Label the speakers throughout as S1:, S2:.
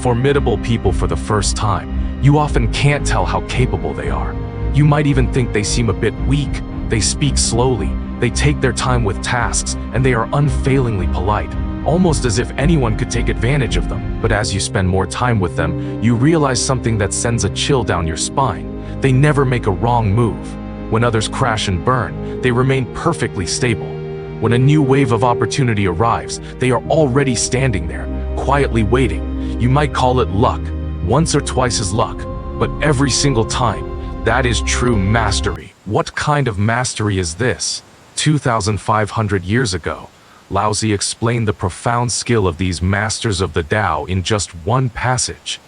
S1: formidable people for the first time, you often can't tell how capable they are. You might even think they seem a bit weak. They speak slowly, they take their time with tasks, and they are unfailingly polite, almost as if anyone could take advantage of them. But as you spend more time with them, you realize something that sends a chill down your spine. They never make a wrong move. When others crash and burn, they remain perfectly stable. When a new wave of opportunity arrives, they are already standing there, quietly waiting. You might call it luck. Once or twice is luck, but every single time, that is true mastery. What kind of mastery is this? 2,500 years ago, Lao Tzu explained the profound skill of these masters of the Tao in just one passage.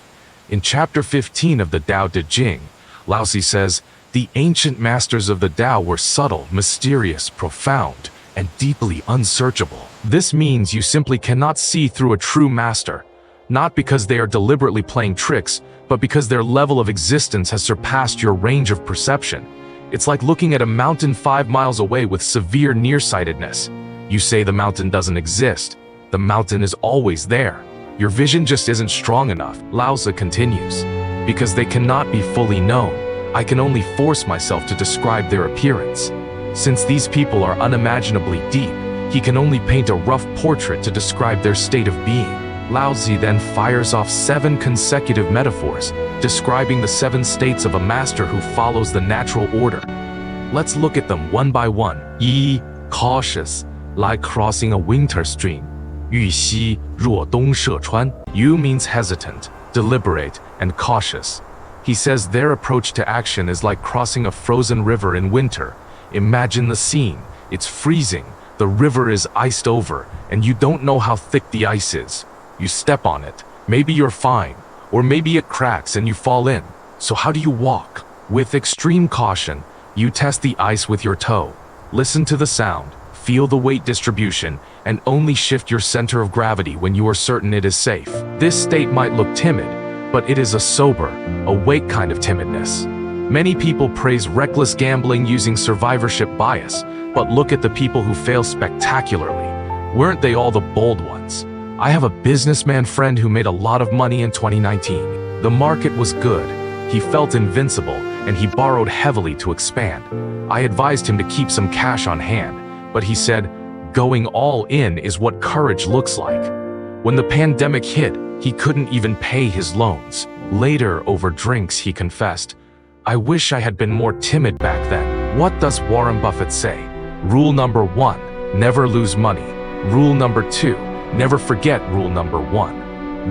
S1: In chapter 15 of the Tao Te Ching, Lao Tzu says, "The ancient masters of the Tao were subtle, mysterious, profound, and deeply unsearchable." This means you simply cannot see through a true master, not because they are deliberately playing tricks, but because their level of existence has surpassed your range of perception. It's like looking at a mountain 5 miles away with severe nearsightedness. You say the mountain doesn't exist. The mountain is always there. Your vision just isn't strong enough. Lao Tzu continues, "Because they cannot be fully known, I can only force myself to describe their appearance. Since these people are unimaginably deep, he can only paint a rough portrait to describe their state of being." Lao Tzu then fires off 7 consecutive metaphors, describing the 7 states of a master who follows the natural order. Let's look at them one by one. Yi, cautious, like crossing a winter stream. Yu xi, 若冬涉川. Yu means hesitant, deliberate, and cautious. He says their approach to action is like crossing a frozen river in winter. Imagine the scene. It's freezing, the river is iced over, and you don't know how thick the ice is. You step on it, maybe you're fine, or maybe it cracks and you fall in. So how do you walk? With extreme caution, you test the ice with your toe. Listen to the sound, feel the weight distribution, and only shift your center of gravity when you are certain it is safe. This state might look timid, but it is a sober, awake kind of timidness. Many people praise reckless gambling using survivorship bias, but look at the people who fail spectacularly. Weren't they all the bold ones? I have a businessman friend who made a lot of money in 2019. The market was good. He felt invincible, and he borrowed heavily to expand. I advised him to keep some cash on hand, but he said, "Going all in is what courage looks like." When the pandemic hit, he couldn't even pay his loans. Later, over drinks, he confessed, "I wish I had been more timid back then." What does Warren Buffett say? Rule number 1, never lose money. Rule number 2, never forget rule number 1.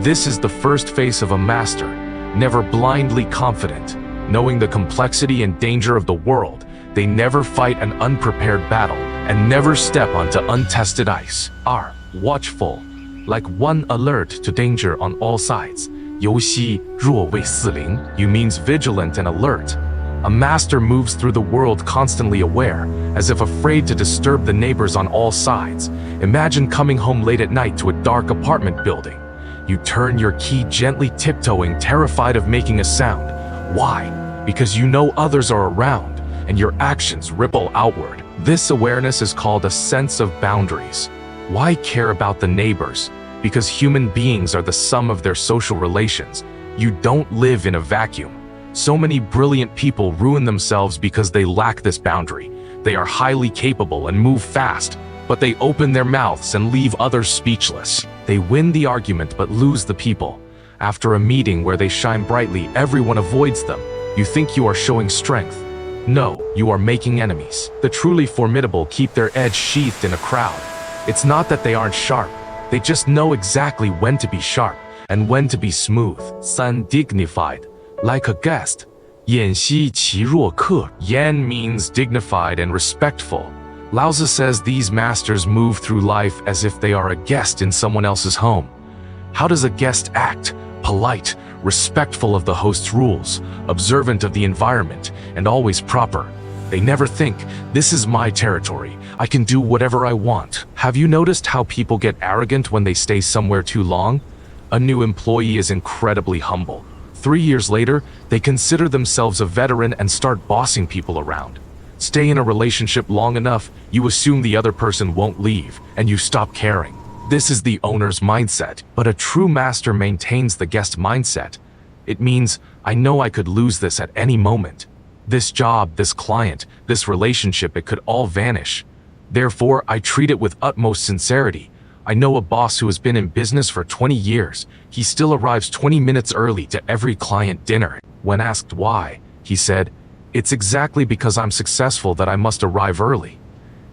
S1: This is the first face of a master, never blindly confident. Knowing the complexity and danger of the world, they never fight an unprepared battle and never step onto untested ice. Are watchful, like one alert to danger on all sides. 游戏若为四邻, you means vigilant and alert. A master moves through the world constantly aware, as if afraid to disturb the neighbors on all sides. Imagine coming home late at night to a dark apartment building. You turn your key gently tiptoeing, terrified of making a sound. Why? Because you know others are around, and your actions ripple outward. This awareness is called a sense of boundaries. Why care about the neighbors? Because human beings are the sum of their social relations. You don't live in a vacuum. So many brilliant people ruin themselves because they lack this boundary. They are highly capable and move fast, but they open their mouths and leave others speechless. They win the argument but lose the people. After a meeting where they shine brightly, everyone avoids them. You think you are showing strength. No, you are making enemies. The truly formidable keep their edge sheathed in a crowd. It's not that they aren't sharp. They just know exactly when to be sharp and when to be smooth. Sun dignified, like a guest. 偃息其若客. Yan means dignified and respectful. Lao Tzu says these masters move through life as if they are a guest in someone else's home. How does a guest act? Polite, respectful of the host's rules, observant of the environment, and always proper. They never think, "This is my territory. I can do whatever I want." Have you noticed how people get arrogant when they stay somewhere too long? A new employee is incredibly humble. 3 years later, they consider themselves a veteran and start bossing people around. Stay in a relationship long enough, you assume the other person won't leave, and you stop caring. This is the owner's mindset, but a true master maintains the guest mindset. It means, I know I could lose this at any moment. This job, this client, this relationship, it could all vanish. Therefore, I treat it with utmost sincerity. I know a boss who has been in business for 20 years. He still arrives 20 minutes early to every client dinner. When asked why, he said, "It's exactly because I'm successful that I must arrive early."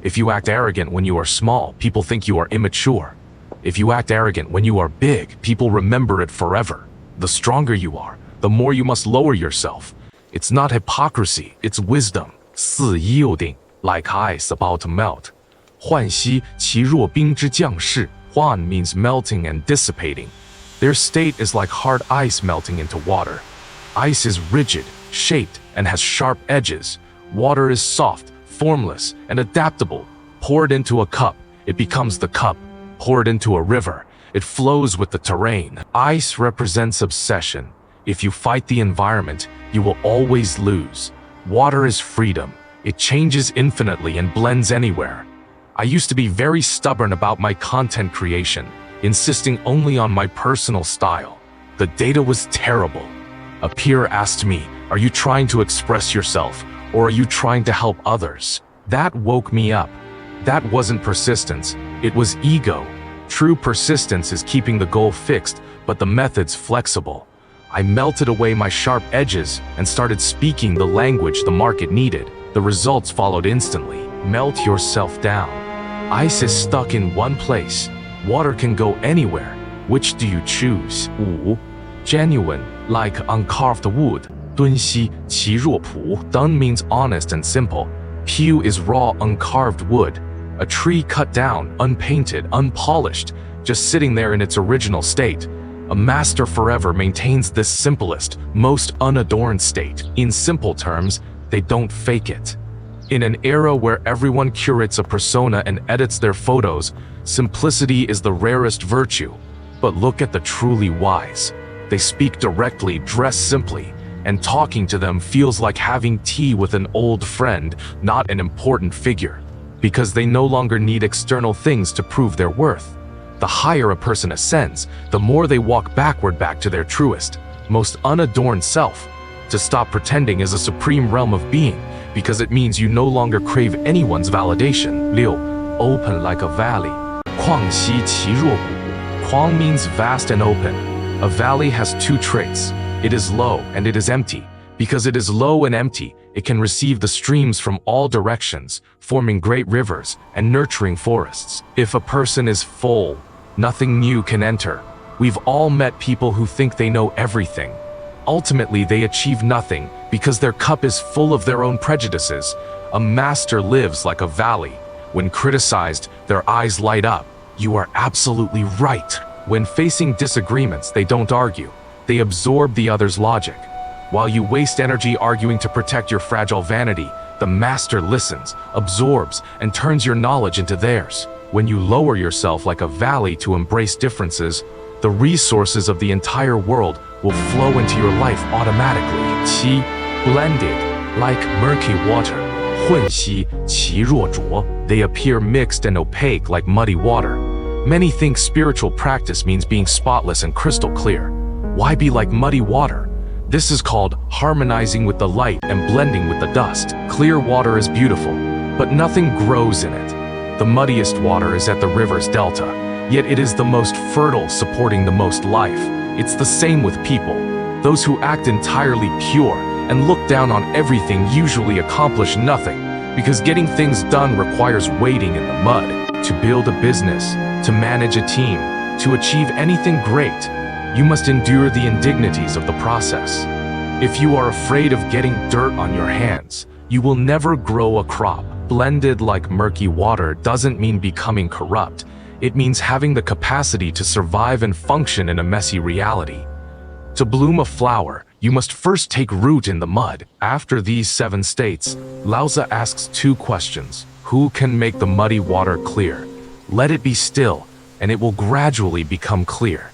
S1: If you act arrogant when you are small, people think you are immature. If you act arrogant when you are big, people remember it forever. The stronger you are, the more you must lower yourself. It's not hypocrisy, it's wisdom. 似yielding, like ice about to melt. 涣兮其若冰之降释. Huan means melting and dissipating. Their state is like hard ice melting into water. Ice is rigid, shaped, and has sharp edges. Water is soft, formless, and adaptable. Pour it into a cup, it becomes the cup. Pour it into a river, it flows with the terrain. Ice represents obsession. If you fight the environment, you will always lose. Water is freedom. It changes infinitely and blends anywhere. I used to be very stubborn about my content creation, insisting only on my personal style. The data was terrible. A peer asked me, "Are you trying to express yourself, or are you trying to help others?" That woke me up. That wasn't persistence, it was ego. True persistence is keeping the goal fixed, but the method's flexible. I melted away my sharp edges and started speaking the language the market needed. The results followed instantly. Melt yourself down. Ice is stuck in one place. Water can go anywhere. Which do you choose? 5. Genuine, like uncarved wood. 敦兮其若朴. Dun means honest and simple. Pu is raw, uncarved wood. A tree cut down, unpainted, unpolished, just sitting there in its original state. A master forever maintains this simplest, most unadorned state. In simple terms, they don't fake it. In an era where everyone curates a persona and edits their photos, simplicity is the rarest virtue. But look at the truly wise. They speak directly, dress simply, and talking to them feels like having tea with an old friend, not an important figure. Because they no longer need external things to prove their worth. The higher a person ascends, the more they walk backward back to their truest, most unadorned self. To stop pretending is a supreme realm of being, because it means you no longer crave anyone's validation. 6. Open like a valley. 旷兮其若谷. Kwang means vast and open. A valley has two traits. It is low and it is empty. Because it is low and empty, it can receive the streams from all directions, forming great rivers and nurturing forests. If a person is full, nothing new can enter. We've all met people who think they know everything. Ultimately, they achieve nothing because their cup is full of their own prejudices. A master lives like a valley. When criticized, their eyes light up. You are absolutely right. When facing disagreements, they don't argue. They absorb the other's logic. While you waste energy arguing to protect your fragile vanity, the master listens, absorbs, and turns your knowledge into theirs. When you lower yourself like a valley to embrace differences, the resources of the entire world will flow into your life automatically. 7. Blended, like murky water. 混兮其若浊. They appear mixed and opaque like muddy water. Many think spiritual practice means being spotless and crystal clear. Why be like muddy water? This is called harmonizing with the light and blending with the dust. Clear water is beautiful, but nothing grows in it. The muddiest water is at the river's delta, yet it is the most fertile, supporting the most life. It's the same with people. Those who act entirely pure and look down on everything usually accomplish nothing, because getting things done requires wading in the mud. To build a business, to manage a team, to achieve anything great, you must endure the indignities of the process. If you are afraid of getting dirt on your hands, you will never grow a crop. Blended like murky water doesn't mean becoming corrupt. It means having the capacity to survive and function in a messy reality. To bloom a flower, you must first take root in the mud. After these 7 states, Lao Tzu asks 2 questions. Who can make the muddy water clear? Let it be still, and it will gradually become clear.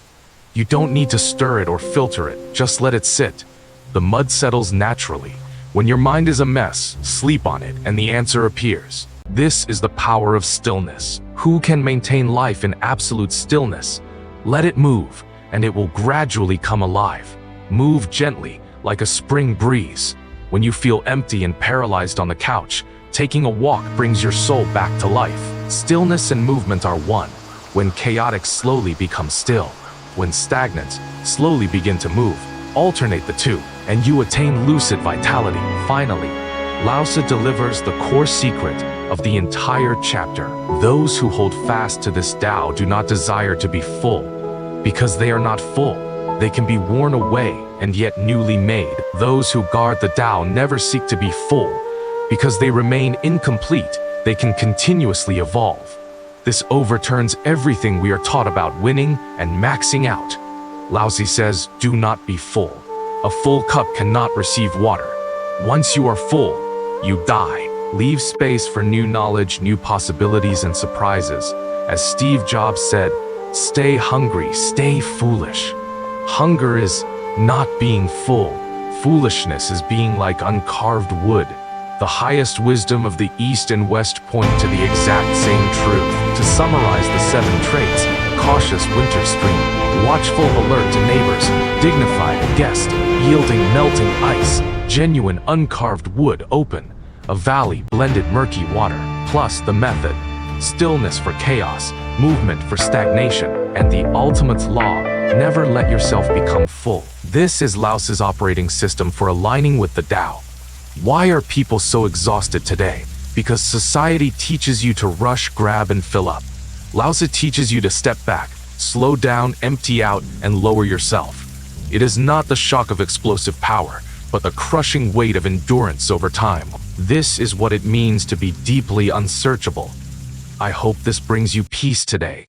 S1: You don't need to stir it or filter it, just let it sit. The mud settles naturally. When your mind is a mess, sleep on it and the answer appears. This is the power of stillness. Who can maintain life in absolute stillness? Let it move, and it will gradually come alive. Move gently, like a spring breeze. When you feel empty and paralyzed on the couch, taking a walk brings your soul back to life. Stillness and movement are one. When chaotic slowly become still. When stagnant, slowly begin to move. Alternate the two, and you attain lucid vitality. Finally, Lao Tzu delivers the core secret of the entire chapter. Those who hold fast to this Tao do not desire to be full, because they are not full. They can be worn away and yet newly made. Those who guard the Tao never seek to be full, because they remain incomplete. They can continuously evolve. This overturns everything we are taught about winning and maxing out. Lao Tzu says, do not be full. A full cup cannot receive water. Once you are full, you die. Leave space for new knowledge, new possibilities, and surprises. As Steve Jobs said, stay hungry, stay foolish. Hunger is not being full. Foolishness is being like uncarved wood. The highest wisdom of the East and West point to the exact same truth. To summarize the 7 traits: cautious winter stream, watchful alert to neighbors, dignified guest, yielding melting ice, genuine uncarved wood open, a valley blended murky water, plus the method: stillness for chaos, movement for stagnation, and the ultimate law: never let yourself become full. This is Lao Tzu's operating system for aligning with the Tao. Why are people so exhausted today? Because society teaches you to rush, grab, and fill up. Lao Tzu teaches you to step back, slow down, empty out, and lower yourself. It is not the shock of explosive power, but the crushing weight of endurance over time. This is what it means to be deeply unsearchable. I hope this brings you peace today.